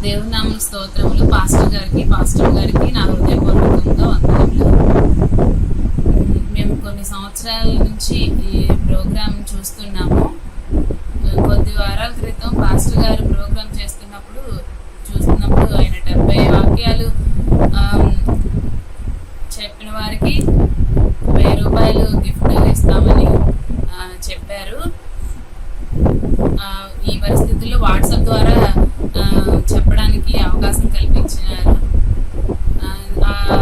దేవుని నామ స్తోత్రములు. పాస్టర్ గారికి నా హృదయపూర్వకంగా వందనములు. మేము కొన్ని సంవత్సరాల నుంచి ఈ ప్రోగ్రాం చూస్తున్నాము. కొద్ది వారాల క్రితం పాస్టర్ గారు ప్రోగ్రాం చూస్తున్నప్పుడు ఆయన 70 వాక్యాలు చెప్పిన వారికి 1000 రూపాయలు గిఫ్ట్ ఇస్తామని చెప్పారు. ఈ పరిస్థితుల్లో వాట్సాప్ ద్వారా చెప్పడానికి అవకాశం కల్పించినారు.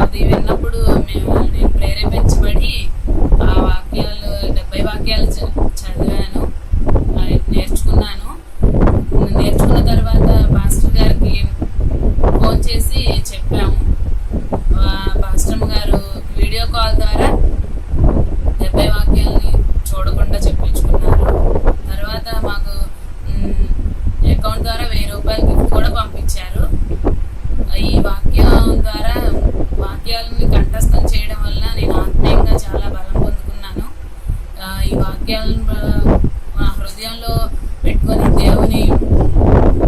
అది విన్నప్పుడు నేను ప్రేరేపించబడి ఆ వాక్యాలు 70 వాక్యాలు చదివాను, నేర్చుకున్నాను. నేర్చుకున్న తర్వాత పాస్టర్ గారికి ఫోన్ చేసి చెప్పాము. పాస్టర్ గారు వీడియో కాల్ ద్వారా 70 వాక్యాలని చూడకుండా చెప్పించుకున్నారు. తర్వాత మాకు అకౌంట్ ద్వారా 1000 రూపాయలు గిఫ్ట్ కూడా పంపించారు. ఈ వాక్యాలని కంఠస్థం చేయడం వల్ల నేను ఆత్మీయంగా చాలా బలం పొందుకున్నాను. ఈ వాక్యాలను మా హృదయంలో పెట్టుకొని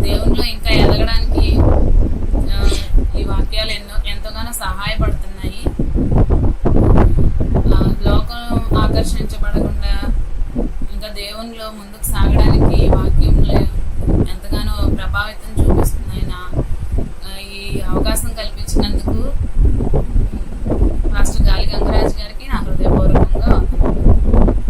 దేవునిలో ఇంకా ఎదగడానికి ఈ వాక్యాలు ఎంతగానో సహాయపడుతున్నాయి. లోకం ఆకర్షించబడకుండా ఇంకా దేవునిలో ముందుకు సాగడానికి ఈ వాక్యంలో ఎంతగానో ప్రభావితం చూపిస్తున్నాయి. ఈ అవకాశం కల్పించినందుకు పాస్టర్ గాలిగంగ